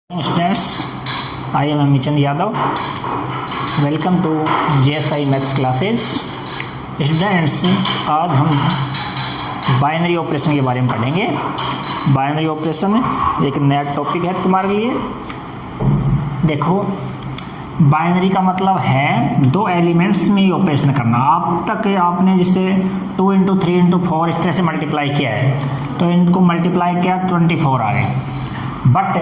Students, I am Amichan Yadav. Welcome to JSI Maths classes. Students, आज हम binary operation के बारे में पढ़ेंगे। बाइनरी ऑपरेशन एक नया टॉपिक है तुम्हारे लिए। देखो, बाइनरी का मतलब है दो एलिमेंट्स में ही ऑपरेशन करना। आप तक आपने जैसे 2 इंटू 3 इंटू 4 इस तरह से मल्टीप्लाई किया है, तो इनको मल्टीप्लाई किया 24 आ गए। बट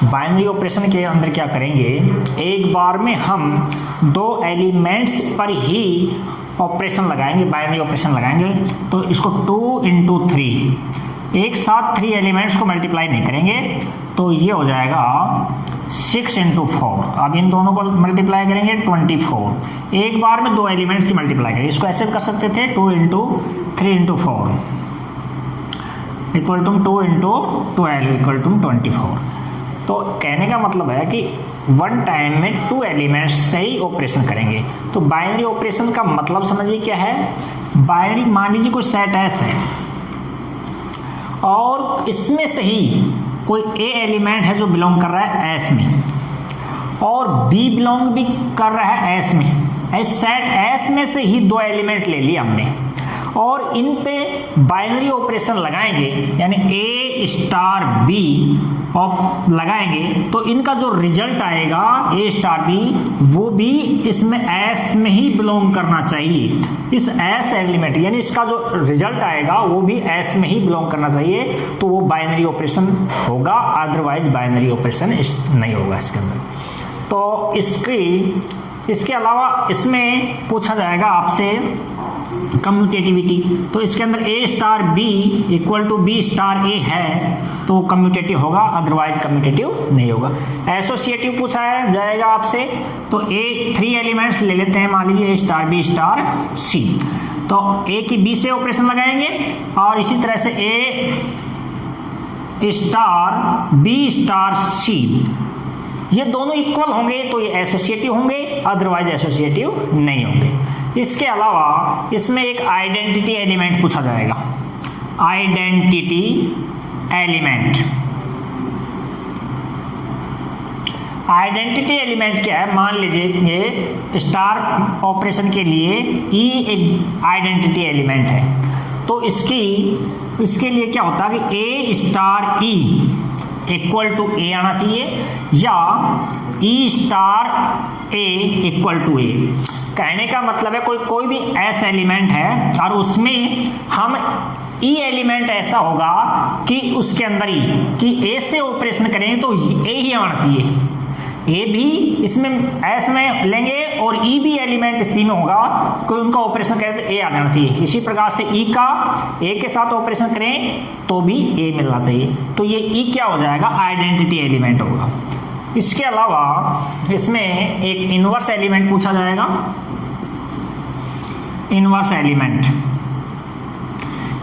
बाइनरी ऑपरेशन के अंदर क्या करेंगे, एक बार में हम दो एलिमेंट्स पर ही ऑपरेशन लगाएंगे, बाइनरी ऑपरेशन लगाएंगे। तो इसको 2 इंटू 3 एक साथ 3 एलिमेंट्स को मल्टीप्लाई नहीं करेंगे, तो ये हो जाएगा 6 इंटू 4। अब इन दोनों को मल्टीप्लाई करेंगे 24। एक बार में दो एलिमेंट्स ही मल्टीप्लाई करेंगे। इसको ऐसे कर सकते थे 2 into 3 into 4 equal to 2 into 12 equal to 24। तो कहने का मतलब है कि वन टाइम में 2 एलिमेंट्स से ही ऑपरेशन करेंगे। तो बाइनरी ऑपरेशन का मतलब समझिए क्या है। बाइनरी, मान लीजिए कोई सेट एस है और इसमें से ही कोई ए एलिमेंट है जो बिलोंग कर रहा है एस में, और बी बिलोंग भी कर रहा है एस में। इस सेट एस में से ही दो एलिमेंट ले लिए हमने और इन पे बाइनरी ऑपरेशन लगाएंगे, यानी ए स्टार बी लगाएंगे, तो इनका जो रिजल्ट आएगा ए स्टार बी, वो भी इसमें एस में ही बिलोंग करना चाहिए। इस एस एलिमेंट यानी इसका जो रिजल्ट आएगा वो भी एस में ही बिलोंग करना चाहिए, तो वो बाइनरी ऑपरेशन होगा। अदरवाइज बाइनरी ऑपरेशन नहीं होगा इसके अंदर। तो इसके अलावा इसमें पूछा जाएगा आपसे कम्यूटेटिविटी। तो इसके अंदर A star B equal to B star A है, तो कम्यूटेटिव होगा, अदरवाइज कम्यूटेटिव नहीं होगा। एसोसिएटिव पूछा है जाएगा आपसे, तो ए 3 एलिमेंट्स ले लेते हैं, मान लीजिए ए स्टार बी स्टार सी। तो ए की बी से ऑपरेशन लगाएंगे और इसी तरह से ए स्टार बी स्टार सी, ये दोनों इक्वल होंगे तो ये एसोसिएटिव होंगे, अदरवाइज एसोसिएटिव नहीं होंगे। इसके अलावा इसमें एक आइडेंटिटी एलिमेंट पूछा जाएगा। आइडेंटिटी एलिमेंट, आइडेंटिटी एलिमेंट क्या है, मान लीजिए ये स्टार ऑपरेशन के लिए ई एक आइडेंटिटी एलिमेंट है। तो इसके लिए क्या होता है कि A star E equal to A आना चाहिए, या ई स्टार ए इक्वल टू ए। कहने का मतलब है कोई भी एस एलिमेंट है और उसमें हम ई एलिमेंट ऐसा होगा कि उसके अंदर ही कि ए से ऑपरेशन करेंगे तो ए ही आना चाहिए। ए भी इसमें एस में लेंगे और ई भी एलिमेंट सी में होगा, कोई उनका ऑपरेशन करें तो ए आ जाना चाहिए। इसी प्रकार से ई का ए के साथ ऑपरेशन करें तो भी ए मिलना चाहिए। तो ये ई क्या हो जाएगा, आइडेंटिटी एलिमेंट होगा। इसके अलावा इसमें एक इनवर्स एलिमेंट पूछा जाएगा। इनवर्स एलिमेंट,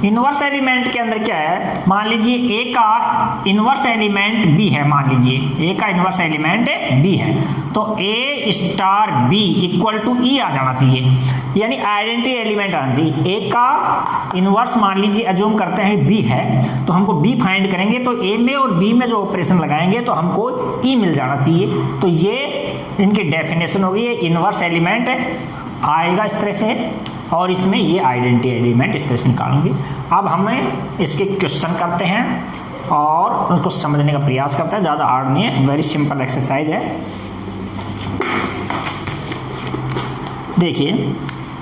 इनवर्स एलिमेंट के अंदर क्या है, मान लीजिए ए का इनवर्स एलिमेंट बी है, मान लीजिए ए का इनवर्स एलिमेंट बी है, तो A star B equal to ई आ जाना चाहिए, यानी आइडेंटिटी एलिमेंट आना चाहिए। ए का इनवर्स मान लीजिए अज्यूम करते हैं बी है, तो हमको बी फाइंड करेंगे, तो ए में और बी में जो ऑपरेशन लगाएंगे तो हमको ई मिल जाना चाहिए। तो ये इनकी डेफिनेशन होगी, इनवर्स एलिमेंट आएगा इस तरह से, और इसमें ये आइडेंटिटी एलिमेंट इस तरह से निकालूंगी। अब हमें इसके क्वेश्चन करते हैं और उसको समझने का प्रयास करते हैं। ज़्यादा हार्ड नहीं है, वेरी सिंपल एक्सरसाइज है। देखिए,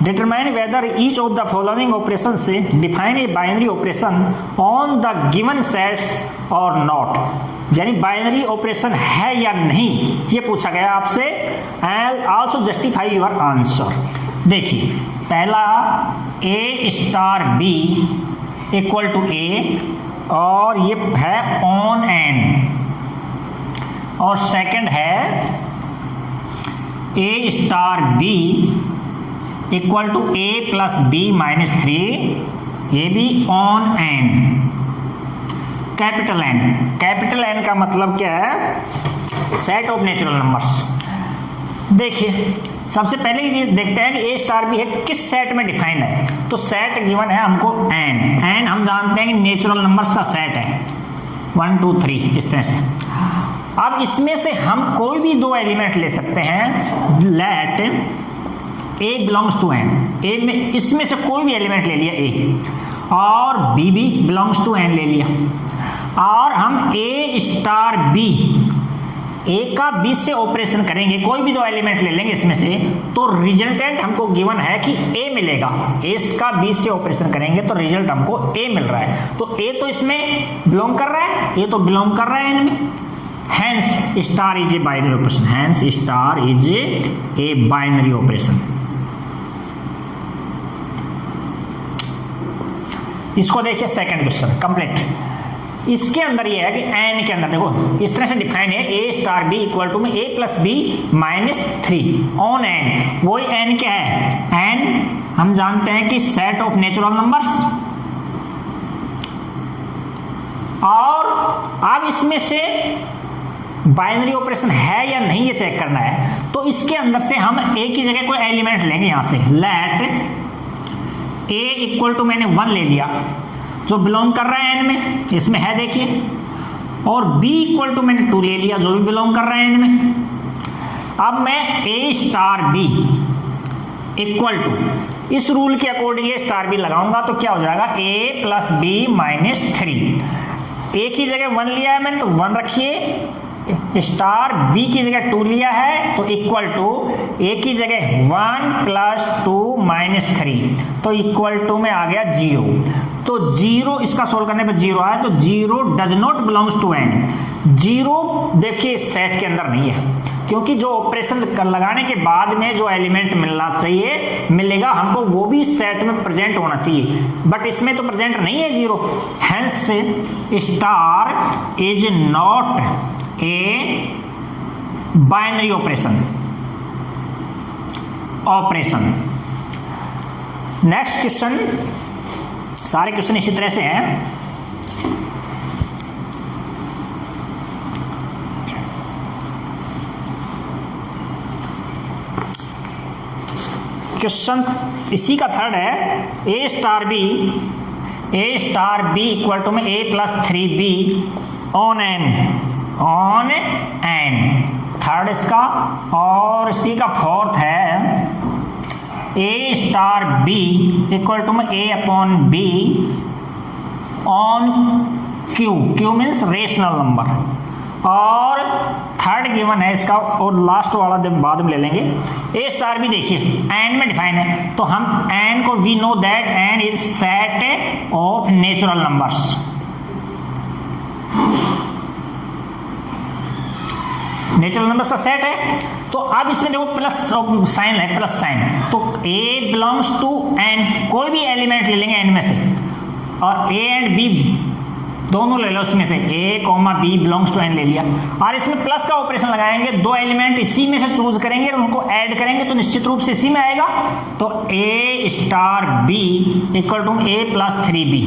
determine whether each of the following operation से define a binary operation on the given sets और नॉट, यानी बाइनरी ऑपरेशन है या नहीं ये पूछा गया आपसे। And also justify your answer. देखिए, पहला A star B equal to A, और ये है ऑन एन, और सेकंड है A star B equal to A plus B minus 3, ये भी on N. Capital N, capital N का मतलब क्या है, सेट ऑफ नेचुरल नंबर्स। देखिए, सबसे पहले ये देखते हैं कि ए स्टार बी है किस सेट में डिफाइन है। तो सेट गिवन है हमको एन, एन हम जानते हैं कि नेचुरल नंबर्स का सेट है 1 2 3 इस तरह से। अब इसमें से हम कोई भी दो एलिमेंट ले सकते हैं। Let A belongs to N, A में इसमें से कोई भी एलिमेंट ले लिया ए, और बी भी बिलोंग्स टू एन ले लिया, और हम ए स्टार बी, ए का बी से ऑपरेशन करेंगे, कोई भी दो एलिमेंट ले लेंगे इसमें से, तो रिजल्टेंट हमको गिवन है कि ए मिलेगा। ए का बी से ऑपरेशन करेंगे तो रिजल्ट हमको ए मिल रहा है। तो ए तो इसमें बिलोंग कर रहा है, ए तो बिलोंग कर रहा है एन में, hence star is a binary operation, hence star is a binary operation. इसको देखिए सेकंड क्वेश्चन कंप्लीट। इसके अंदर ये है कि एन के अंदर देखो इस तरह से डिफाइन है, A star B equal to में A plus B minus 3 on N. वही एन क्या है? एन हम जानते हैं कि सेट ऑफ नेचुरल नंबर्स, और अब इसमें से बाइनरी ऑपरेशन है या नहीं ये चेक करना है। तो इसके अंदर से हम ए की जगह कोई एलिमेंट लेंगे यहां से। लेट ए इक्वल टू मैंने 1 ले लिया जो बिलोंग कर रहा है एन में, इसमें है देखिए, और b इक्वल टू मैंने 2 ले लिया जो भी बिलोंग कर रहा है एन में। अब मैं a star b equal to इस रूल के अकॉर्डिंग a स्टार b लगाऊंगा तो क्या हो जाएगा? a plus B minus 3। a की जगह 1 लिया है मैंने तो 1 रखिए, स्टार b की जगह 2 लिया है तो इक्वल टू a की जगह 1 प्लस 2 माइनस 3 तो इक्वल टू में आ गया 0। तो 0 इसका सोल्व करने पर 0 आया, तो 0 does not belongs to N. 0 देखिए सेट के अंदर नहीं है, क्योंकि जो ऑपरेशन लगाने के बाद में जो एलिमेंट मिलना चाहिए मिलेगा हमको, वो भी सेट में प्रेजेंट होना चाहिए, बट इसमें तो प्रेजेंट नहीं है 0। Hence star is not a binary operation. Next question, सारे क्वेश्चन इसी तरह से हैं। क्वेश्चन इसी का थर्ड है, A star B equal to में A plus 3b on N, third इसका। और इसी का फोर्थ है A star B equal to में A upon B on Q means rational number. और थर्ड गिवन है इसका, और लास्ट वाला बाद में ले लेंगे। ए स्टार भी देखिए एन में डिफाइन है, तो हम एन को we know that N is set of natural numbers. Natural numbers का सेट है, तो अब इसमें देखो प्लस साइन है, प्लस साइन, तो ए बिलोंग्स टू एन, कोई भी एलिमेंट ले लेंगे एन में से, और ए एंड बी दोनों ले लो उसमें से, A comma B belongs to N ले लिया, और इसमें प्लस का ऑपरेशन लगाएंगे, दो एलिमेंट इसी में से चूज करेंगे और उनको ऐड करेंगे तो निश्चित रूप से इसी में आएगा। तो A star B equal to A plus 3b।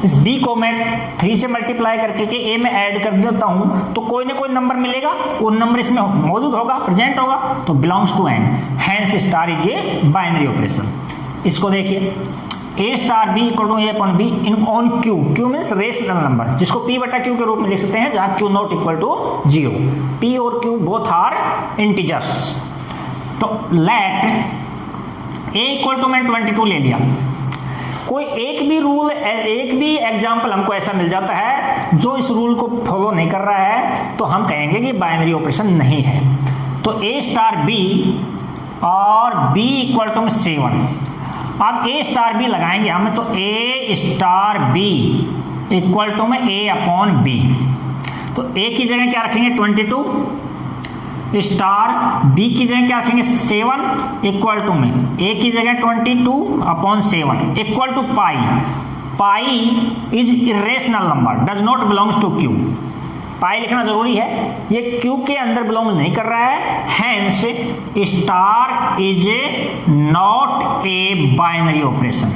इस b को मैं 3 से मल्टीप्लाई करके के a में ऐड कर देता हूं तो कोई ना कोई नंबर मिलेगा, वो नंबर इसमें मौजूद होगा, प्रेजेंट होगा, तो belongs to N, hence star is a binary operation. इसको देखिए, A star B equal to A upon B in on Q means rational number, जिसको p बटा क्यू के रूप में लिख सकते हैं, जहां Q not equal to 0। p और q बोथ आर इंटीजर्स। तो लेट a इक्वल टू मैं 22 ले लिया। कोई एक भी एग्जाम्पल हमको ऐसा मिल जाता है जो इस रूल को फॉलो नहीं कर रहा है, तो हम कहेंगे कि बाइनरी ऑपरेशन नहीं है। तो a स्टार बी और b इक्वल टू 7। अब a स्टार बी लगाएंगे हम, तो a star B equal to में a अपॉन बी। तो a की जगह क्या रखेंगे 22, स्टार b की जगह क्या रखेंगे 7 इक्वल टू में a की जगह 22 upon 7 equal to pi is irrational number, does not belongs to q। Pi लिखना जरूरी है, ये q के अंदर बिलोंग नहीं कर रहा है, hence star is not a binary operation.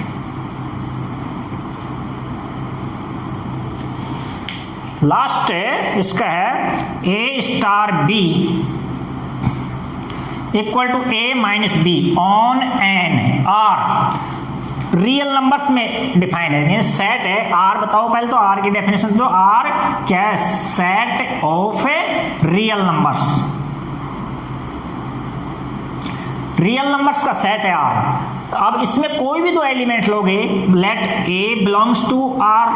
Last इसका है A star B equal to A minus B on N R. Real numbers में डिफाइन है, सेट है। आर बताओ पहले, तो आर की डेफिनेशन, तो आर क्या है? Set of real numbers, real numbers का सेट है आर। अब इसमें कोई भी दो एलिमेंट लोगे, let A belongs to R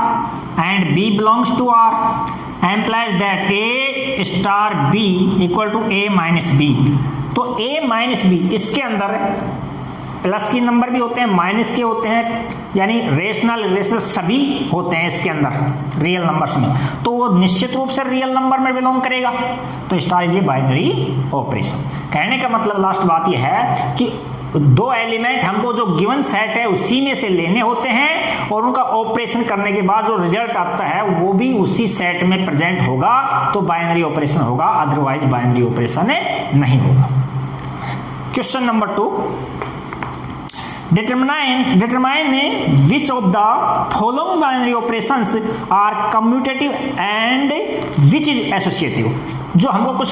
and B belongs to R, implies that A star B equal to A minus B. तो ए माइनस बी, इसके अंदर प्लस के नंबर भी होते हैं, माइनस के होते हैं, यानी रेशनल रेशनल सभी होते हैं इसके अंदर रियल नंबर्स में, तो वो निश्चित रूप से रियल नंबर में बिलोंग करेगा। तो star is a binary operation. कहने का मतलब लास्ट बात यह है कि दो एलिमेंट हमको जो गिवन सेट है उसी में से लेने होते हैं और उनका ऑपरेशन करने के बाद जो रिजल्ट आता है वो भी उसी सेट में प्रेजेंट होगा, तो बाइनरी ऑपरेशन होगा, अदरवाइज बाइनरी ऑपरेशन नहीं होगा। Question number 2, determine which of the following binary operations are commutative and which is associative। जो हमको कुछ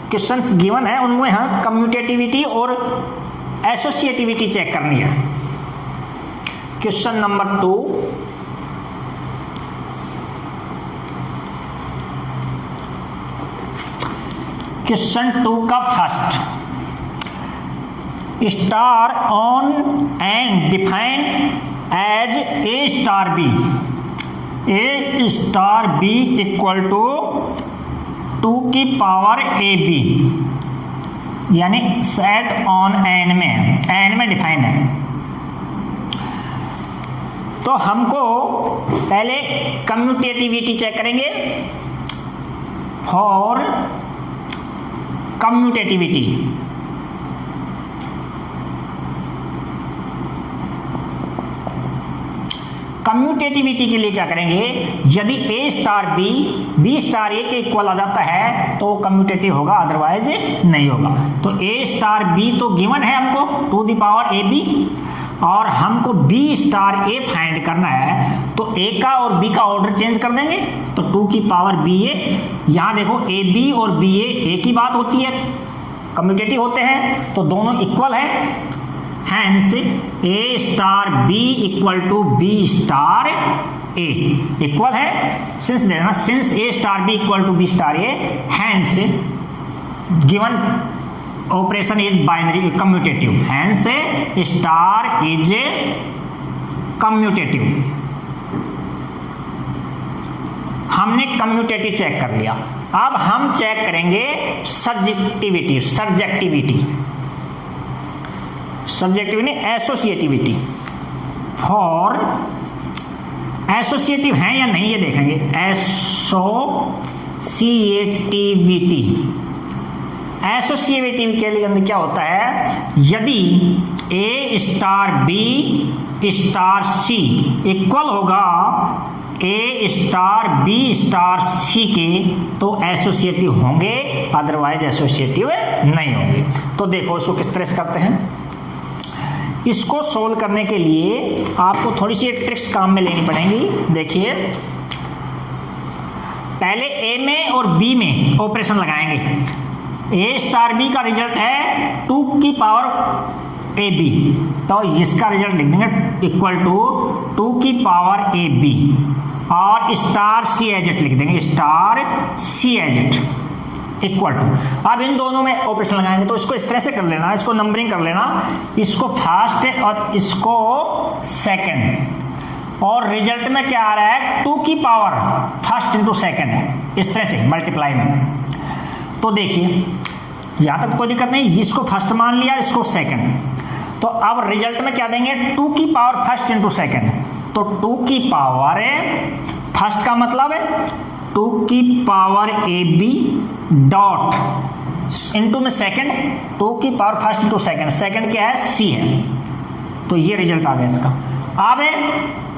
क्वेश्चंस गिवन है उनमें हम कम्यूटेटिविटी और एसोसिएटिविटी चेक करनी है। क्वेश्चन नंबर 2, क्वेश्चन 2 का first, star on and define as A star B, A star B equal to 2 की पावर ए बी, यानी सेट ऑन एन में डिफाइन है। तो हमको पहले कम्यूटेटिविटी चेक करेंगे। फॉर कम्यूटेटिविटी के लिए क्या करेंगे, यदि A star B B star A के इक्वल आ जाता है तो कम्यूटेटिव होगा, अदरवाइज नहीं होगा। तो ए स्टार बी तो गिवन है हमको 2 दी पावर ए बी, और हमको बी स्टार ए फाइंड करना है, तो ए का और बी का ऑर्डर चेंज कर देंगे, तो 2 की पावर बी ए। यहां देखो ए बी और बी ए की बात होती है, कम्यूटेटिव होते हैं, तो दोनों इक्वल है। Hence A star B equal to B star A equal है, सिंस देना, since A star B equal to B star A, hence given operation is binary commutative, hence star is commutative. हमने commutative check कर लिया। अब हम check करेंगे subjectivity associativity. For associative है या नहीं ये देखेंगे। एसोसिएटिविटी के लिए क्या होता है, यदि A star B star C equal होगा ए स्टार बी स्टार सी के, तो एसोसिएटिव होंगे, अदरवाइज एसोसिएटिव नहीं होंगे। तो देखो इसको किस तरह से करते हैं। इसको सोल्व करने के लिए आपको थोड़ी सी ट्रिक्स काम में लेनी पड़ेंगी। देखिए, पहले ए में और बी में ऑपरेशन लगाएंगे। ए स्टार बी का रिजल्ट है 2 की पावर ए बी, तो इसका रिजल्ट लिख देंगे इक्वल टू 2 की पावर ए बी, और स्टार सी एजेट लिख देंगे, स्टार सी एजेट इक्वल टू। अब इन दोनों में ऑपरेशन लगाएंगे, तो इसको इस तरह से कर लेना, इसको नंबरिंग कर लेना, इसको फर्स्ट और इसको सेकंड, और रिजल्ट में क्या आ रहा है 2 की पावर फर्स्ट इंटू सेकंड, इस तरह से मल्टीप्लाई में। तो देखिए यहाँ तक कोई दिक्कत नहीं, इसको फर्स्ट मान लिया, इसको सेकंड, तो अब रिजल्ट में क्या देंगे 2 की पावर फर्स्ट इंटू सेकंड, तो 2 की पावर फर्स्ट का मतलब है 2 की power A B dot into में सेकंड, 2 की power first into second, second क्या है सी है, तो ये रिजल्ट आ गया इसका। अब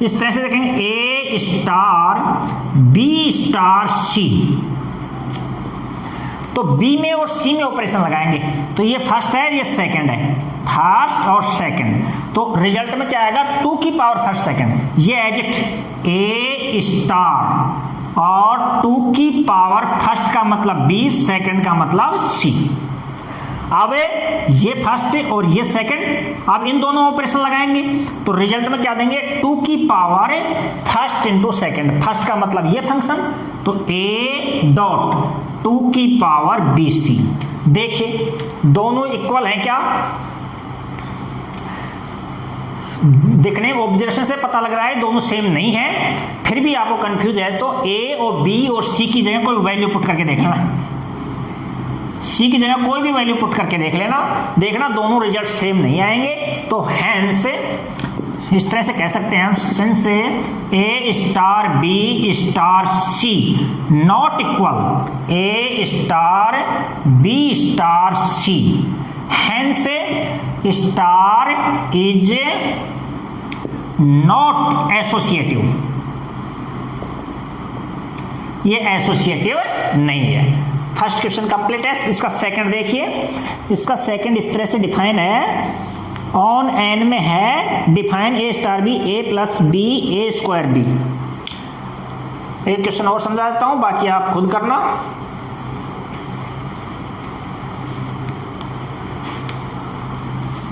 इस तरह से देखेंगे ए स्टार बी स्टार सी, तो बी में और सी में ऑपरेशन लगाएंगे, तो ये फर्स्ट है ये सेकंड है, फर्स्ट और सेकंड, तो रिजल्ट में क्या आएगा 2 की पावर फर्स्ट सेकंड, ये एजिट ए स्टार और 2 की पावर फर्स्ट का मतलब बी, सेकंड का मतलब सी। अब ये फर्स्ट और ये सेकंड, अब इन दोनों ऑपरेशन लगाएंगे, तो रिजल्ट में क्या देंगे 2 की power first into second, first का मतलब ये फंक्शन, तो ए डॉट 2 की पावर BC। देखिए दोनों इक्वल हैं क्या? दिखने ऑब्जर्वेशन से पता लग रहा है दोनों सेम नहीं है, फिर भी आपको कंफ्यूज है तो A और B और C की जगह कोई वैल्यू पुट करके देख लेना। C की जगह कोई भी वैल्यू पुट करके देख लेना, देखना दोनों रिजल्ट सेम नहीं आएंगे। तो हैंस इस तरह से कह सकते हैं हम, since A star B star C not equal A star B star C, hence star is not associative, ये एसोसिएटिव नहीं है। फर्स्ट क्वेश्चन कंप्लीट है। इसका सेकंड देखिए, इसका सेकंड इस तरह से डिफाइन है, ऑन एन में है define A star B A plus B A square B। एक क्वेश्चन और समझा देता हूं, बाकी आप खुद करना।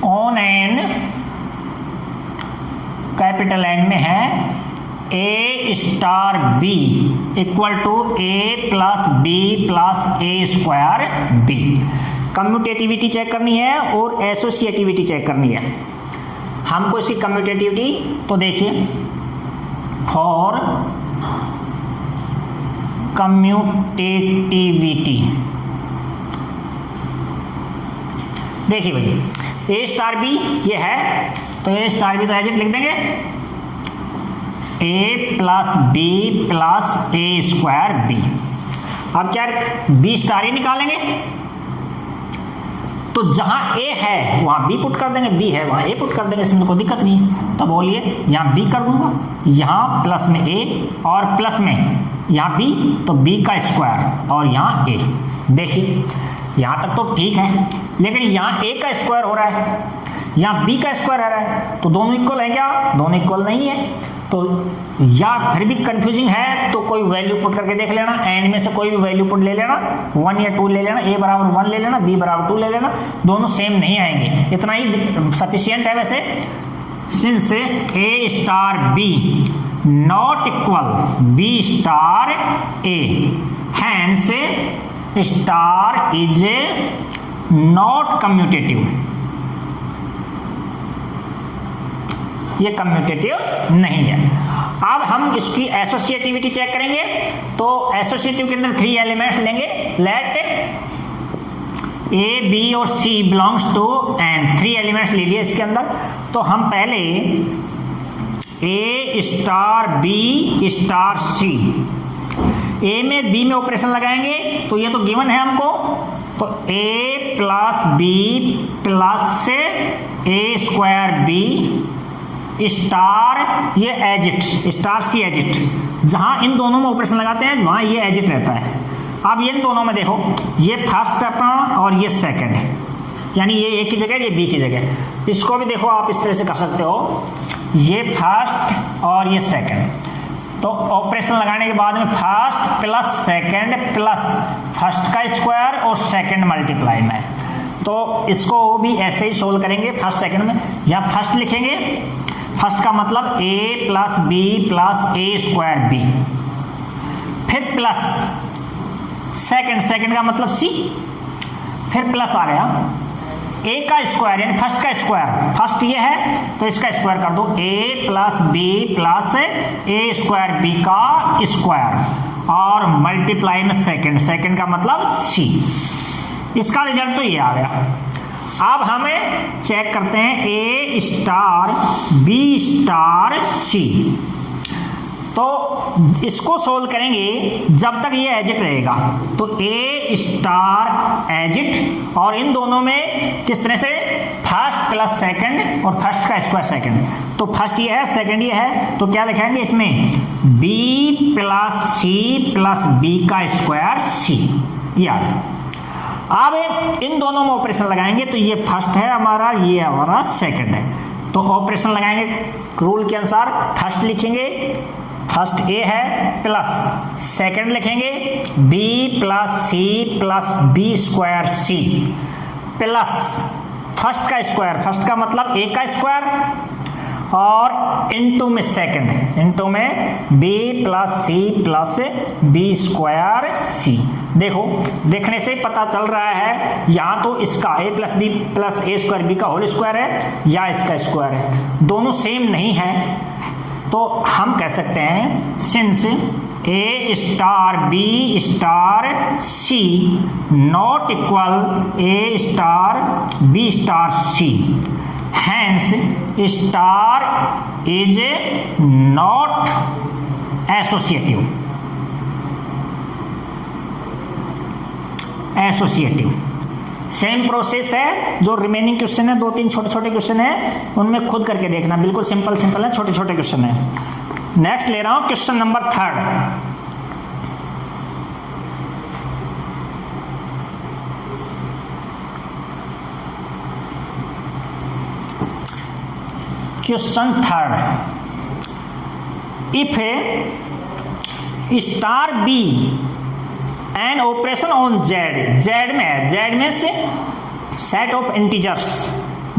ऑन एन कैपिटल N में है A star B equal to A plus B plus A square B। Commutativity check करनी है और एसोसिएटिविटी चेक करनी है हमको। इसकी कम्यूटेटिविटी तो देखिए, फॉर कम्यूटेटिविटी देखिए भाई, A स्टार B ये है तो A स्टार B तो एज इट लिख देंगे, A plus B plus A square B। अब क्या B स्टार ही निकालेंगे, तो जहां A है वहां B पुट कर देंगे, B है वहां A पुट कर देंगे, इसमें कोई दिक्कत नहीं है। तो बोलिए यहाँ B कर दूंगा, यहाँ प्लस में A और प्लस में यहाँ B, तो B का स्क्वायर और यहाँ A। देखिए यहाँ तक तो ठीक है, लेकिन यहाँ A का स्क्वायर हो रहा है, यहाँ B का स्क्वायर आ रहा है, तो दोनों इक्वल है क्या? दोनों इक्वल नहीं है। तो या फिर भी कंफ्यूजिंग है तो कोई वैल्यू पुट करके देख लेना, एन में से कोई भी वैल्यू पुट ले लेना, 1 या 2 ले लेना, A बराबर 1 ले लेना, B बराबर 2 ले लेना, दोनों सेम नहीं आएंगे, इतना ही सफिशियंट है। वैसे since A star B not equal B star A, hence star is not commutative, ये कम्यूटेटिव नहीं है। अब हम इसकी एसोसिएटिविटी चेक करेंगे, तो एसोसिएटिव के अंदर 3 एलिमेंट्स लेंगे। लेट A B और C belongs to N, 3 elements ले लिए इसके अंदर। तो हम पहले A star B star C, A में B में ऑपरेशन लगाएंगे, तो ये तो गिवन है हमको, तो A plus B plus A square B star, ये एजिट स्टार C एजिट, जहां इन दोनों में ऑपरेशन लगाते हैं वहां ये एजिट रहता है। अब इन दोनों में देखो, ये फर्स्ट अपना और ये सेकंड है, यानी ये A की जगह ये B की जगह। इसको भी देखो आप इस तरह से कर सकते हो, ये फर्स्ट और ये सेकंड, तो ऑपरेशन लगाने के बाद में first plus second plus first का स्क्वायर और सेकंड मल्टीप्लाई में, तो इसको भी ऐसे ही सोल्व करेंगे। फर्स्ट सेकंड में यहाँ फर्स्ट लिखेंगे, फर्स्ट का मतलब A plus B plus A square B, फिर प्लस सेकंड, सेकंड का मतलब C, फिर प्लस आ गया A का स्क्वायर यानी फर्स्ट का स्क्वायर, फर्स्ट ये है तो इसका स्क्वायर कर दो, A plus B plus A square B का स्क्वायर और मल्टीप्लाई में सेकंड, सेकंड का मतलब C। इसका रिजल्ट तो ये आ गया। अब हमें चेक करते हैं A star B star C, तो इसको सोल्व करेंगे जब तक ये एजिट रहेगा, तो A स्टार एजिट, और इन दोनों में किस तरह से फर्स्ट प्लस सेकंड और फर्स्ट का स्क्वायर सेकंड, तो फर्स्ट ये है सेकंड ये है, तो क्या लिखाएंगे इसमें B plus C plus B का स्क्वायर C, ये आ गया। अब इन दोनों में ऑपरेशन लगाएंगे, तो ये फर्स्ट है हमारा, ये हमारा सेकंड है, तो ऑपरेशन लगाएंगे रूल के अनुसार। फर्स्ट लिखेंगे, फर्स्ट A है, प्लस सेकंड लिखेंगे B plus C plus B square C, plus first का स्क्वायर, फर्स्ट का मतलब A का स्क्वायर और इनटू में सेकंड, इनटू में B plus C plus B square C. देखो देखने से ही पता चल रहा है यहाँ तो इसका ए प्लस बी प्लस ए स्क्वायर बी का होल स्क्वायर है या इसका स्क्वायर है, दोनों सेम नहीं है। तो हम कह सकते हैं since A star B star C not equal A star B star C, hence star is not associative. Same process है, जो रिमेनिंग क्वेश्चन है, 2-3 छोटे छोटे क्वेश्चन है, उनमें खुद करके देखना, बिल्कुल सिंपल सिंपल है, छोटे छोटे क्वेश्चन है। नेक्स्ट ले रहा हूं question number 3। Question 3, if A star B an operation on Z, Z में है, जेड में से set of integers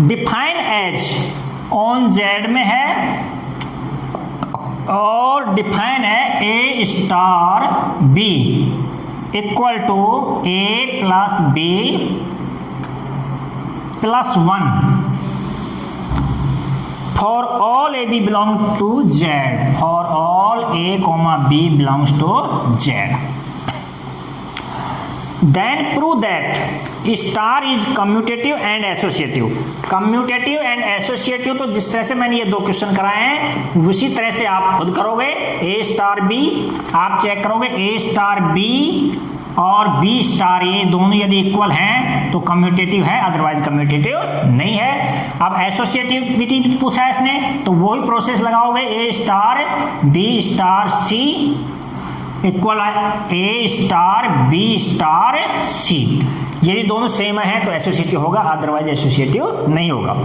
define as, on Z में है और डिफाइन है A star B equal to A plus B plus 1 for all A B belong to Z, for all A comma B belongs to Z. Then prove that star is commutative and associative। Commutative and associative तो जिस तरह से मैंने ये 2 question कराए हैं उसी तरह से आप खुद करोगे। ए स्टार बी आप चेक करोगे, ए स्टार बी और बी स्टार ए दोनों यदि इक्वल हैं तो कम्यूटेटिव है, अदरवाइज कम्यूटेटिव नहीं है। अब एसोसिएटिविटी पूछा है इसने, तो वही प्रोसेस लगाओगे, ए star B star C equal A star B star सी। यदि दोनों सेम है तो एसोसिएटिव होगा, अदरवाइज एसोसिएटिव नहीं होगा।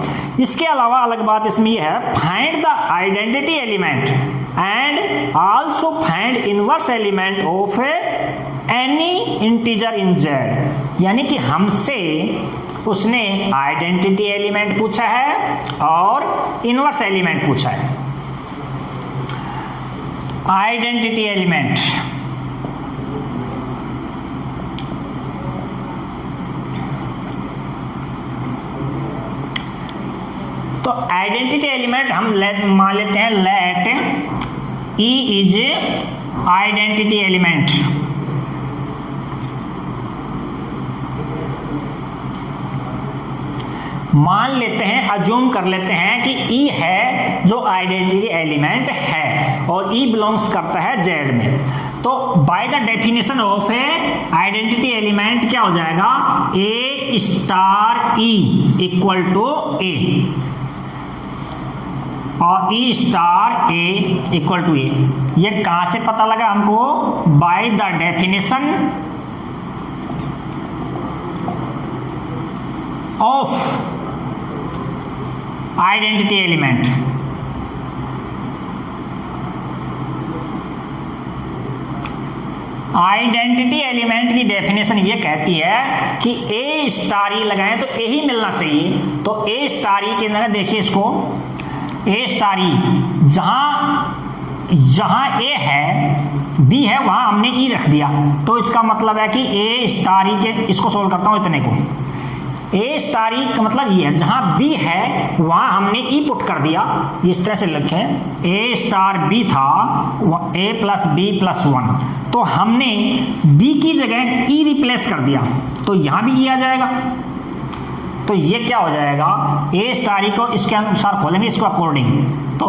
इसके अलावा अलग बात इसमें यह है, find the identity element and also find inverse element of any integer in Z. यानी कि हमसे उसने आइडेंटिटी एलिमेंट पूछा है और इनवर्स एलिमेंट पूछा है। आइडेंटिटी एलिमेंट तो आइडेंटिटी एलिमेंट हम मान लेते हैं let E is identity element. मान लेते हैं, अज्यूम कर लेते हैं कि ई है जो आइडेंटिटी एलिमेंट है और ई बिलोंग्स करता है जेड में। तो by the definition of A identity element क्या हो जाएगा, ए star E equal to A और ई स्टार ए इक्वल टू ए। ये कहां से पता लगा हमको, bye the definition of identity element. Identity element की डेफिनेशन ये कहती है कि ए स्टार ई लगाएं तो ए ही मिलना चाहिए। तो ए स्टार ई के अंदर देखिए इसको, ए स्टार ई जहां ए है बी है वहां हमने ई रख दिया, तो इसका मतलब है कि ए स्टार ई के, इसको सोल्व करता हूं इतने को, ए स्टार ई का मतलब ये है जहां बी है वहां हमने ई पुट कर दिया। इस तरह से लिखें, ए स्टार बी था ए प्लस बी प्लस 1, तो हमने बी की जगह ई रिप्लेस कर दिया तो यहां भी ई आ जाएगा। तो ये क्या हो जाएगा, ए स्टार ई को इसके अनुसार खोलेंगे, इसको अकॉर्डिंग, तो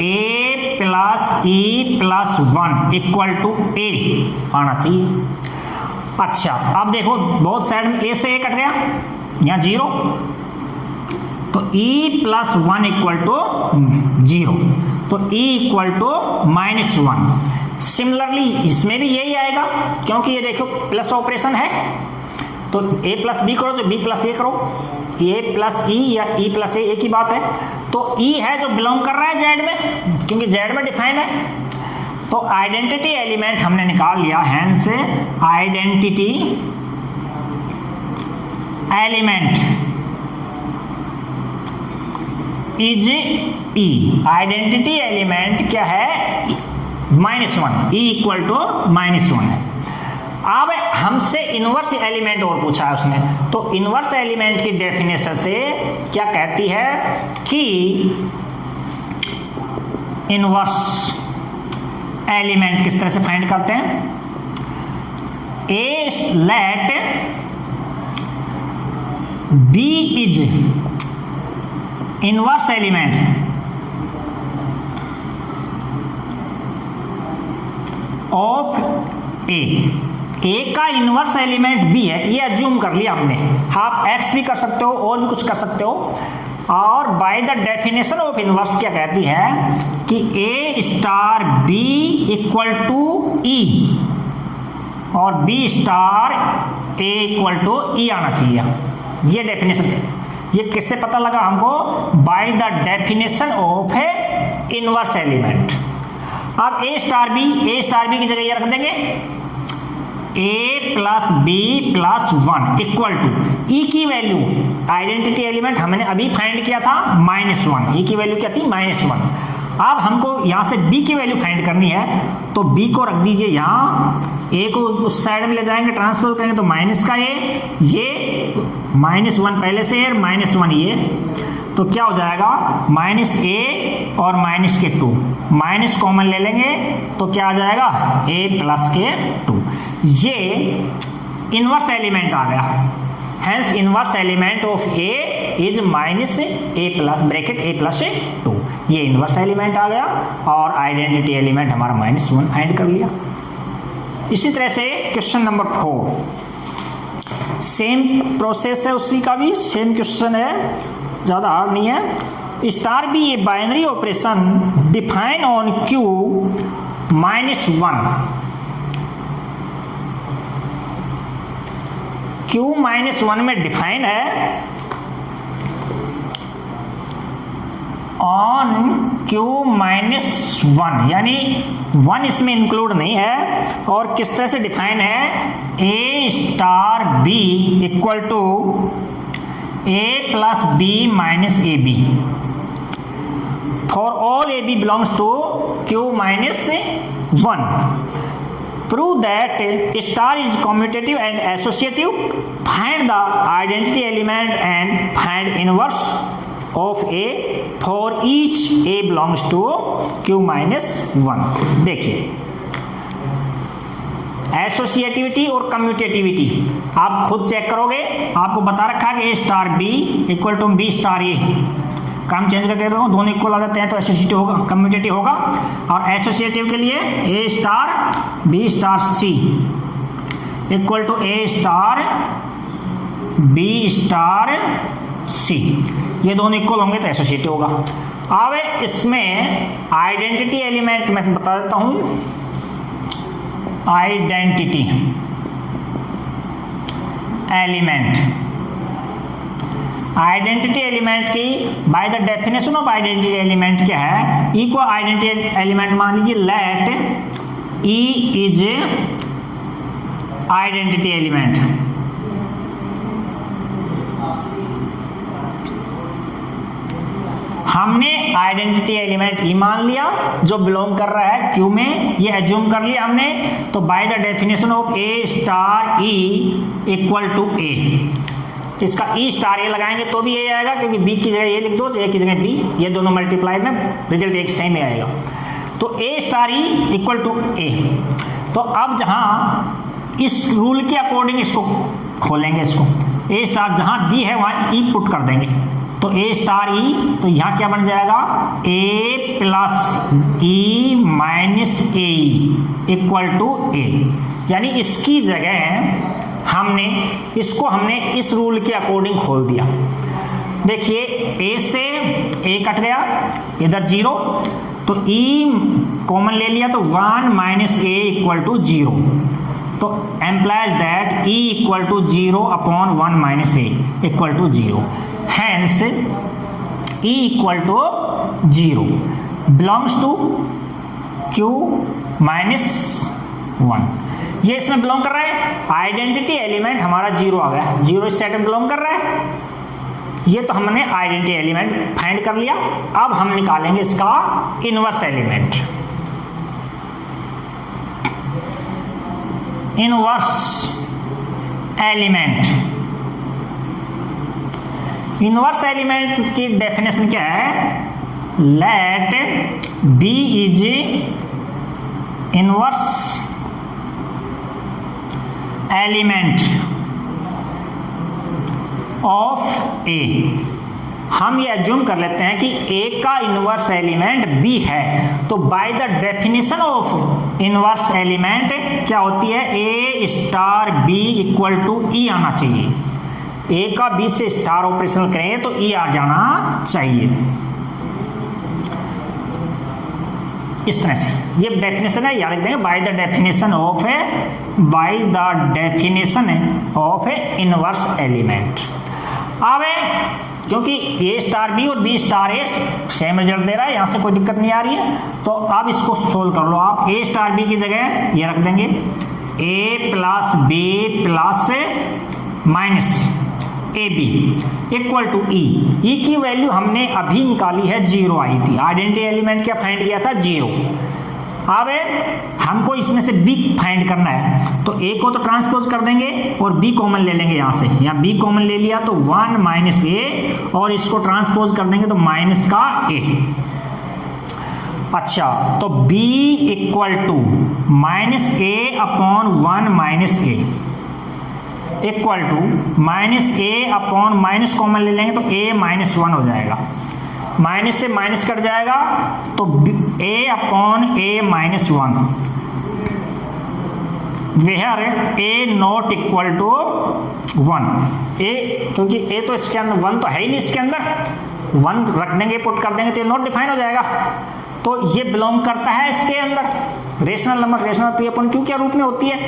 A plus E plus 1 equal to A आना चाहिए। अच्छा अब देखो बहुत साइड में ए से ए कट गया, यहाँ 0, तो e प्लस 1 इक्वल टू 0, तो e इक्वल टू -1। सिमिलरली इसमें भी यही आएगा क्योंकि ये देखो प्लस ऑपरेशन है, तो a प्लस बी करो तो b प्लस ए करो, a प्लस ई या e प्लस ए एक ही बात है। तो e है जो बिलोंग कर रहा है जेड में, क्योंकि जेड में डिफाइन है। तो आइडेंटिटी एलिमेंट हमने निकाल लिया, hence identity element is E, identity element क्या है, -1, ई इक्वल टू -1 है। अब हमसे इनवर्स एलिमेंट और पूछा है उसने, तो इनवर्स एलिमेंट की डेफिनेशन से क्या कहती है कि इनवर्स एलिमेंट किस तरह से फाइंड करते हैं, A let B is inverse element of A का इनवर्स एलिमेंट बी है, ये अज्यूम कर लिया हमने। आप एक्स भी कर सकते हो और भी कुछ कर सकते हो। और by the definition of inverse क्या कहती है कि A star B equal to E और B star A equal to E आना चाहिए। ये डेफिनेशन है। ये किससे पता लगा हमको, bye the definition of A inverse element. अब ए स्टार बी की जगह ये रख देंगे a plus B plus 1 equal to E की वैल्यू, आइडेंटिटी एलिमेंट हमने अभी फाइंड किया था -1, ई की वैल्यू क्या थी -1। अब हमको यहाँ से b की वैल्यू फाइंड करनी है, तो b को रख दीजिए यहाँ, a को उस साइड में ले जाएंगे, ट्रांसफर करेंगे तो माइनस का ये -1 पहले से है, -1 ये, तो क्या हो जाएगा -a और -2, माइनस कॉमन ले लेंगे तो क्या आ जाएगा a प्लस के 2। ये इनवर्स एलिमेंट आ गया। Hence inverse element of a is -a plus bracket a plus 2। ये इनवर्स एलिमेंट आ गया और आइडेंटिटी एलिमेंट हमारा -1 फाइंड कर लिया। इसी तरह से क्वेश्चन नंबर 4, सेम प्रोसेस है, उसी का भी सेम क्वेश्चन है, ज़्यादा हार्ड नहीं है। Star B A binary operation define on Q -1, Q -1 में डिफाइन है ऑन Q -1, यानी 1 इसमें इंक्लूड नहीं है। और किस तरह से डिफाइन है, A star B equal to A plus B minus AB for all AB belongs to Q -1। Prove that star is commutative and associative. Find the identity element and find inverse of A for each A belongs to Q -1। देखिए, associativity और commutativity आप खुद check करोगे। आपको बता रखा है कि A star B equal to B star A, काम चेंज करके दो, दोनों इक्वल आ जाते हैं तो एसोसिएटिव होगा, कम्यूटेटिव होगा। और एसोसिएटिव के लिए A star B star C equal to A star B star C, ये दोनों इक्वल होंगे तो एसोसिएटिव होगा। अब इसमें आइडेंटिटी एलिमेंट मैं बता देता हूं, आइडेंटिटी एलिमेंट, आइडेंटिटी एलिमेंट की by the definition of identity element क्या है, ई को आइडेंटिटी एलिमेंट मान लीजिए, let E is identity element. हमने आइडेंटिटी एलिमेंट ई मान लिया जो बिलोंग कर रहा है क्यू में, ये एज्यूम कर लिया हमने। तो by the definition of A star E equal to A, इसका ई स्टार ए लगाएंगे तो भी ए आएगा, क्योंकि बी की जगह ए लिख दो, ए की जगह बी, ये दोनों मल्टीप्लाई में रिजल्ट एक सेम आएगा। तो A star E equal to ए। तो अब जहां इस रूल के अकॉर्डिंग इसको खोलेंगे, इसको ए स्टार जहां बी है वहां ई पुट कर देंगे, तो ए स्टार ई, तो यहाँ क्या बन जाएगा, A plus E minus A equal to A. यानी इसकी जगह हमने इस रूल के अकॉर्डिंग खोल दिया। देखिए ए से ए कट गया, इधर 0, तो ई कॉमन ले लिया तो 1 माइनस ए इक्वल टू 0, तो implies that E equal to 0 upon 1 minus A equal to 0। Hence E equal to 0 belongs to Q -1। ये इसमें बिलोंग कर रहा है, आइडेंटिटी एलिमेंट हमारा 0 आ गया, 0 इस सेट में बिलोंग कर रहा है। ये तो हमने आइडेंटिटी एलिमेंट फाइंड कर लिया। अब हम निकालेंगे इसका inverse element. Inverse element, inverse element की डेफिनेशन क्या है? Let B is inverse element of A. हम ये अज्यूम कर लेते हैं कि ए का इनवर्स एलिमेंट बी है, तो by the definition of inverse element क्या होती है? A star B equal to E आना चाहिए। ए का बी से स्टार ऑपरेशन करें तो ई आ जाना चाहिए। इस तरह से ये डेफिनेशन है, याद रख देंगे। Bye the definition of A inverse element. अब क्योंकि ए स्टार बी और बी स्टार ए सेम रिजल्ट दे रहा है, यहां से कोई दिक्कत नहीं आ रही है, तो अब इसको सोल्व कर लो आप। ए स्टार बी की जगह ये रख देंगे A plus B plus minus A B equal to E. E की वैल्यू हमने अभी निकाली है, 0 आई थी। आइडेंटिटी एलिमेंट क्या फाइंड किया था? 0। अब हमको इसमें से बी फाइंड करना है, तो ए को तो ट्रांसपोज कर देंगे और बी कॉमन ले लेंगे यहाँ से। यहाँ बी कॉमन ले लिया तो 1 माइनस ए, और इसको ट्रांसपोज कर देंगे तो माइनस का ए। अच्छा, तो b equal to minus A upon 1 minus A equal to minus A upon minus common ले लेंगे तो a माइनस 1 हो जाएगा। माइनस से माइनस कट जाएगा तो a upon a minus 1, where a not equal to 1। क्योंकि a तो इसके अंदर 1 तो है ही नहीं, इसके अंदर 1 रख देंगे, पुट कर देंगे तो ये नॉट डिफाइन हो जाएगा। तो ये बिलोंग करता है इसके अंदर rational number, rational p upon q क्या रूप में होती है?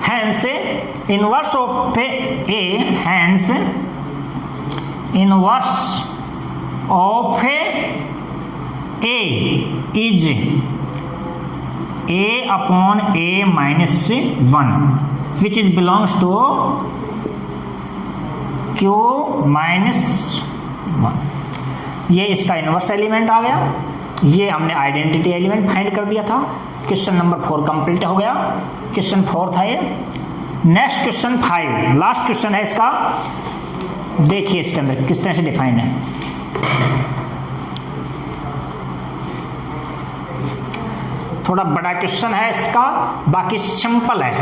Hence inverse of A, hence inverse of A is a upon a minus 1 which is belongs to q minus 1। ये इसका इनवर्स एलिमेंट आ गया। ये हमने आइडेंटिटी एलिमेंट फाइंड कर दिया था। क्वेश्चन नंबर 4 कंप्लीट हो गया। क्वेश्चन 4 था ये। नेक्स्ट क्वेश्चन 5, लास्ट क्वेश्चन है इसका। देखिए इसके अंदर किस तरह से डिफाइन है। थोड़ा बड़ा क्वेश्चन है इसका, बाकी सिंपल है।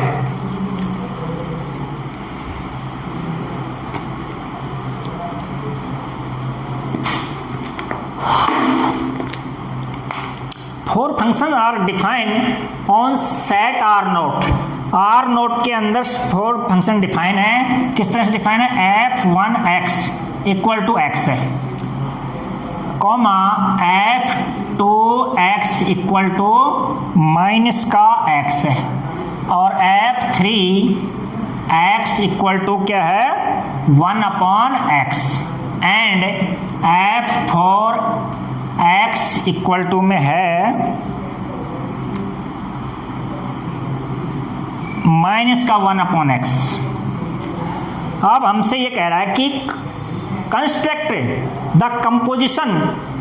Four function are define on set R naught. R naught के अंदर 4 फंक्शन डिफाइन है। किस तरह से डिफाइन है? f1x इक्वल टू x है, comma f2x equal to minus का x है, और f3x इक्वल टू क्या है? 1 upon x, and f4x equal to में है माइनस का 1 अपॉन x। अब हमसे ये कह रहा है कि construct the composition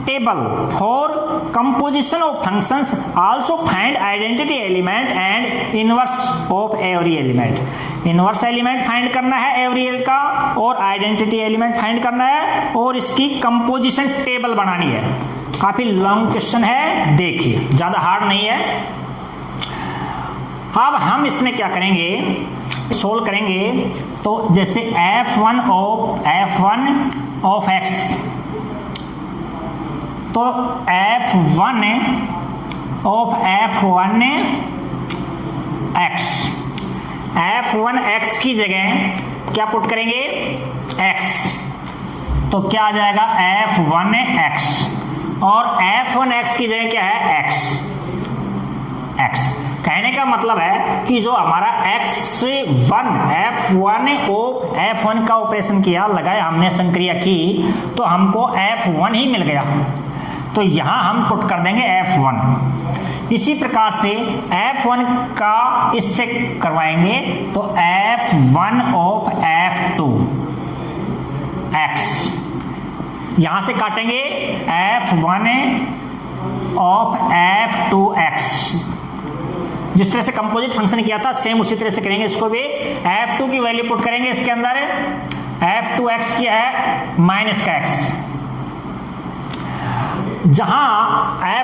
table for composition of functions, also find identity element and inverse of every element. Inverse element find करना है एवरी का, और आइडेंटिटी एलिमेंट फाइंड करना है, और इसकी कंपोजिशन टेबल बनानी है। काफी लॉन्ग क्वेश्चन है, देखिए ज़्यादा हार्ड नहीं है। अब हम इसमें क्या करेंगे, सोल्व करेंगे। तो जैसे f1 ऑफ x, तो f1 of f1 x, f1x की जगह क्या पुट करेंगे? x, तो क्या आ जाएगा? f1x, और f1x की जगह क्या है? x। कहने का मतलब है कि जो हमारा f1 f1 का ऑपरेशन किया, लगाया हमने, संक्रिया की, तो हमको f1 ही मिल गया। तो यहाँ हम पुट कर देंगे f1। इसी प्रकार से f1 का इससे करवाएंगे तो f1 ऑफ f2 x यहां से काटेंगे f1 ऑफ f2x, जिस तरह से कंपोजिट फंक्शन किया था सेम उसी तरह से करेंगे इसको भी। f2 की वैल्यू पुट करेंगे इसके अंदर, f2x क्या है माइनस का x, जहां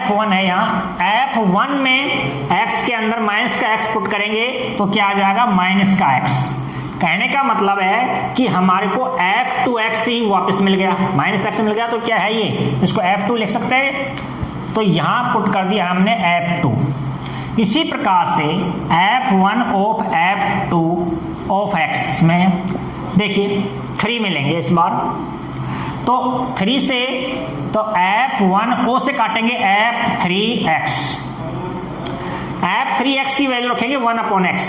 f1 है यहाँ f1 में x के अंदर माइनस का x पुट करेंगे तो क्या आ जाएगा माइनस का x। कहने का मतलब है कि हमारे को f2x ही वापस मिल गया, माइनस x मिल गया, तो क्या है ये, इसको f2 लिख सकते हैं, तो यहां पुट कर दिया हमने f2। इसी प्रकार से f1 of f2 of x में देखिए 3 मिलेंगे इस बार, तो 3 से तो f1 o से काटेंगे f3x, f3x की वैल्यू रखेंगे 1/x,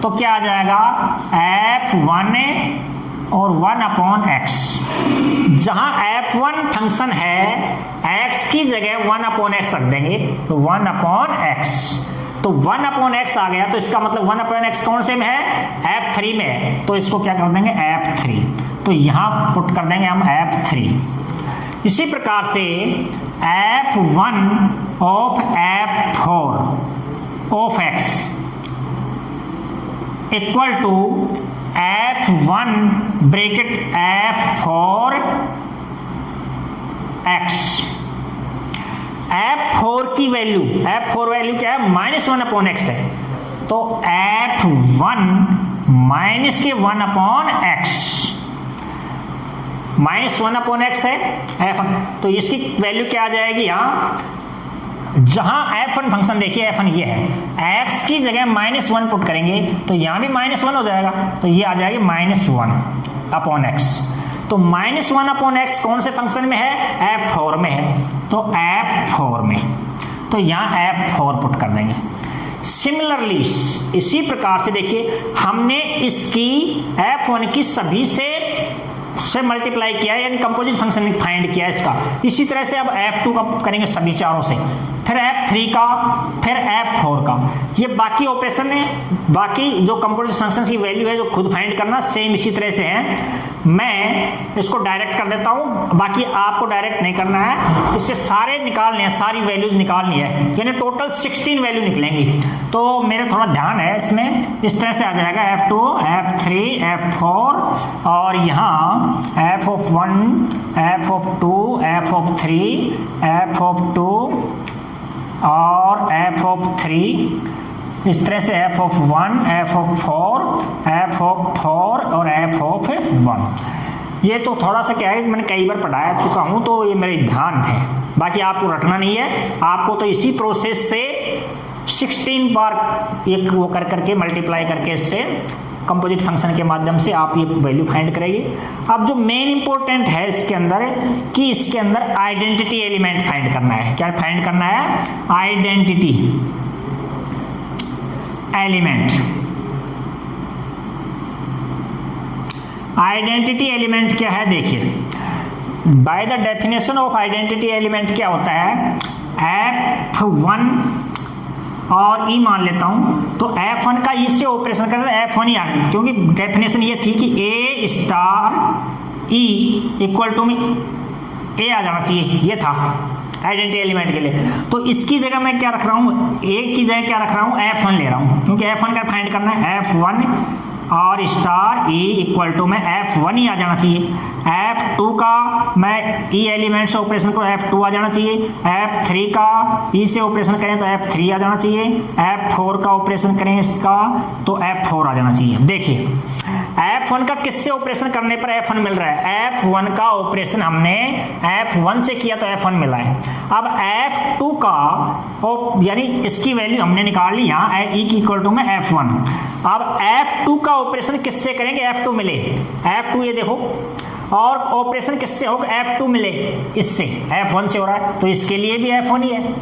तो क्या आ जाएगा f1 और 1/x, जहां f1 फंक्शन है x की जगह 1/x रख देंगे तो 1/x, तो 1/x आ गया, तो इसका मतलब 1/x कौन से में है f3 में है, तो इसको क्या कर देंगे f3, तो यहां पुट कर देंगे हम f3। इसी प्रकार से f1 of f4 of x equal to f1 bracket f4 x, f4 की वैल्यू, f4 वैल्यू क्या है -1/x है, तो f1 माइनस के 1/x, -1/x है f1, तो इसकी वैल्यू क्या आ जाएगी यहाँ, जहां f1 फंक्शन देखिए f1 ये है, x की जगह -1 पुट करेंगे तो यहां भी -1 हो जाएगा, तो ये आ जाएगी -1/x, तो -1/x कौन से फंक्शन में है f4 में है, तो f4 में, तो यहां f4 पुट कर देंगे। सिमिलरली इसी प्रकार से देखिए हमने इसकी f1 की सभी से मल्टीप्लाई किया है, यानी कंपोजिट फंक्शन फाइंड किया है इसका। इसी तरह से अब f2 का करेंगे सभी चारों से, फिर f3 का, फिर f4 का, ये बाकी ऑपरेशन है, बाकी जो कंपोजिट फंक्शन की वैल्यू है जो खुद फाइंड करना सेम इसी तरह से है। मैं इसको डायरेक्ट कर देता हूं, बाकी आपको डायरेक्ट नहीं करना है, इससे सारे निकालने हैं, सारी वैल्यूज निकालनी है, यानी टोटल 16 वैल्यू निकलेंगी, तो मेरा थोड़ा ध्यान है इसमें। इस तरह से आ जाएगा f2 f3 f4 और यहाँ f(1) f(2) f(3) f(2) और f(3), इस तरह से f(1) f(4) f(4) और f(1). ये तो थोड़ा सा क्या है, मैंने कई बार पढ़ाया चुका हूँ तो ये मेरे ध्यान है, बाकी आपको रटना नहीं है, आपको तो इसी प्रोसेस से 16 बार एक वो कर करके मल्टीप्लाई करके इससे कंपोजिट फंक्शन के माध्यम से आप ये वैल्यू फाइंड करेंगे। अब जो मेन इंपॉर्टेंट है इसके अंदर कि इसके अंदर आइडेंटिटी एलिमेंट फाइंड करना है। क्या फाइंड करना है? Identity element. आइडेंटिटी एलिमेंट क्या है देखिए, bye the definition of identity element क्या होता है, f1 और ई मान लेता हूं तो f1 का ई से ऑपरेशन करना f1 ही आ गया, क्योंकि डेफिनेशन ये थी कि a star E equal to में a आ जाना चाहिए, ये था आइडेंटिटी एलिमेंट के लिए। तो इसकी जगह मैं क्या रख रहा हूँ, a की जगह क्या रख रहा हूँ, f1 ले रहा हूँ, क्योंकि f1 का फाइंड करना है, f1 और स्टार ई इक्वल टू में f1 ही आ जाना चाहिए। f2 का मैं ई एलिमेंट से ऑपरेशन को f2 आ जाना चाहिए, f3 का ई से ऑपरेशन करें तो f3 आ जाना चाहिए, f4 का ऑपरेशन करें इसका तो f4 आ जाना चाहिए। देखिए f1 का किससे ऑपरेशन करने पर f1 मिल रहा है, f1 का ऑपरेशन हमने f1 से किया तो f1 मिला है। अब f2 का यानी इसकी वैल्यू हमने निकाल ली यहाँ ई की इक्वल टू में f1। अब f2 का ऑपरेशन किससे करेंगे, f2 मिले, f2 ये देखो, और ऑपरेशन किससे होगा, f2 मिले इससे, f1 से हो रहा है तो इसके लिए भी f1 ही है।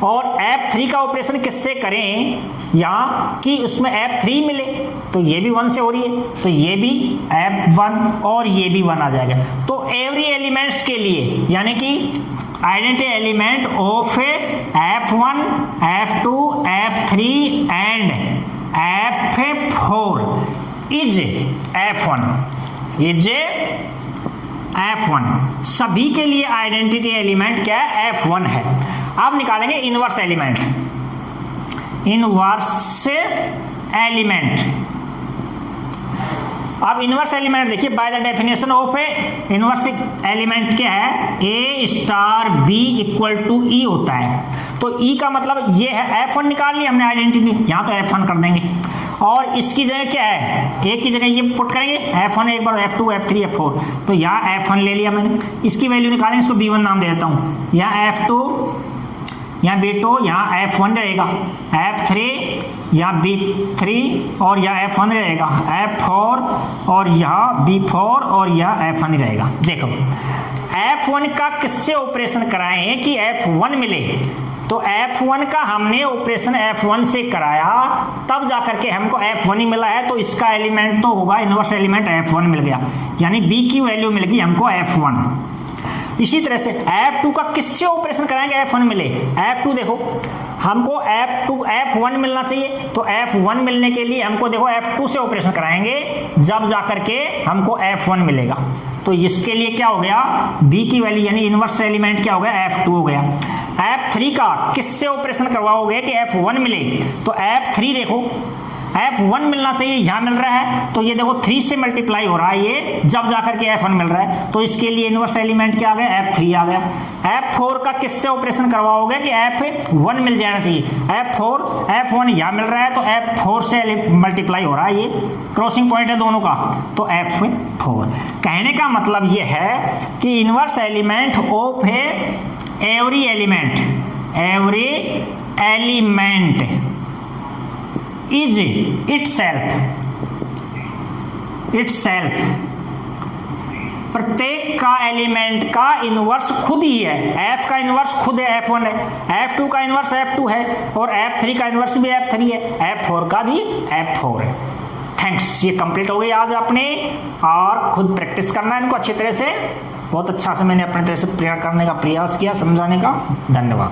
और f3 का ऑपरेशन किससे करें यहाँ कि उसमें f3 मिले तो ये भी 1 से हो रही है, तो ये भी f1 और ये भी 1 आ जाएगा। तो एवरी एलिमेंट्स के लिए यानी कि identity element of f1 f2 f3 and f4 is f1, is F1 सभी के लिए आइडेंटिटी एलिमेंट क्या है F1 है। अब निकालेंगे इनवर्स एलिमेंट। इनवर्स एलिमेंट, अब इनवर्स एलिमेंट देखिए bye the definition of A inverse element क्या है, A star B equal to ई होता है। तो ई का मतलब ये है F1 निकाल लिया हमने आइडेंटिटी, यहाँ तो F1 कर देंगे और इसकी जगह क्या है, ए की जगह ये पुट करेंगे F1 एक बार F2 F3 F4, तो यहाँ F1 ले लिया मैंने, इसकी वैल्यू निकालेंगे, इसको B1 नाम दे देता हूँ, यहाँ F2, यहाँ B2, यहाँ F1 रहेगा, F3, यहाँ B3 और यहाँ F1 रहेगा, F4 और यहाँ B4 और यहाँ F1 ही रहेगा। देखो F1 का किससे ऑपरेशन कराएं कि F1 मिले, तो F1 का हमने ऑपरेशन F1 से कराया तब जाकर के हमको F1 ही मिला है, तो इसका एलिमेंट तो होगा इनवर्स एलिमेंट F1 मिल गया, यानी B की वैल्यू मिल गई हमको F1। इसी तरह से F2 का किससे ऑपरेशन कराएंगे F1 मिले, F2 देखो हमको F1 मिलना चाहिए, तो F1 मिलने के लिए हमको देखो F2 से ऑपरेशन कराएंगे जब जाकर के हमको F1 मिलेगा। तो इसके लिए क्या हो गया, B की वैल्यू यानी इनवर्स एलिमेंट क्या हो गया F2 हो गया। F3 का किससे ऑपरेशन करवाओगे कि F1 मिले, तो F3 देखो F1 मिलना चाहिए, यहाँ मिल रहा है, तो ये देखो 3 से मल्टीप्लाई हो रहा है ये जब जाकर के F1 मिल रहा है, तो इसके लिए इनवर्स एलिमेंट क्या आ गया F3 आ गया। F4 का किससे ऑपरेशन करवाओगे कि F1 मिल जाना चाहिए, F1 यहाँ मिल रहा है, तो F4 से मल्टीप्लाई हो रहा है, ये क्रॉसिंग पॉइंट है दोनों का, तो F4। कहने का मतलब ये है कि inverse element of every element is itself प्रत्येक का एलिमेंट का इनवर्स खुद ही है। F का इनवर्स खुद है F1 है, F2 का इनवर्स F2 है और F3 का इनवर्स भी F3 है, F4 का भी F4 है। थैंक्स, ये कंप्लीट हो गई आज आपने, और खुद प्रैक्टिस करना है इनको अच्छी तरह से। बहुत अच्छा से मैंने अपने तरह से प्रयास करने का प्रयास किया, समझाने का। धन्यवाद।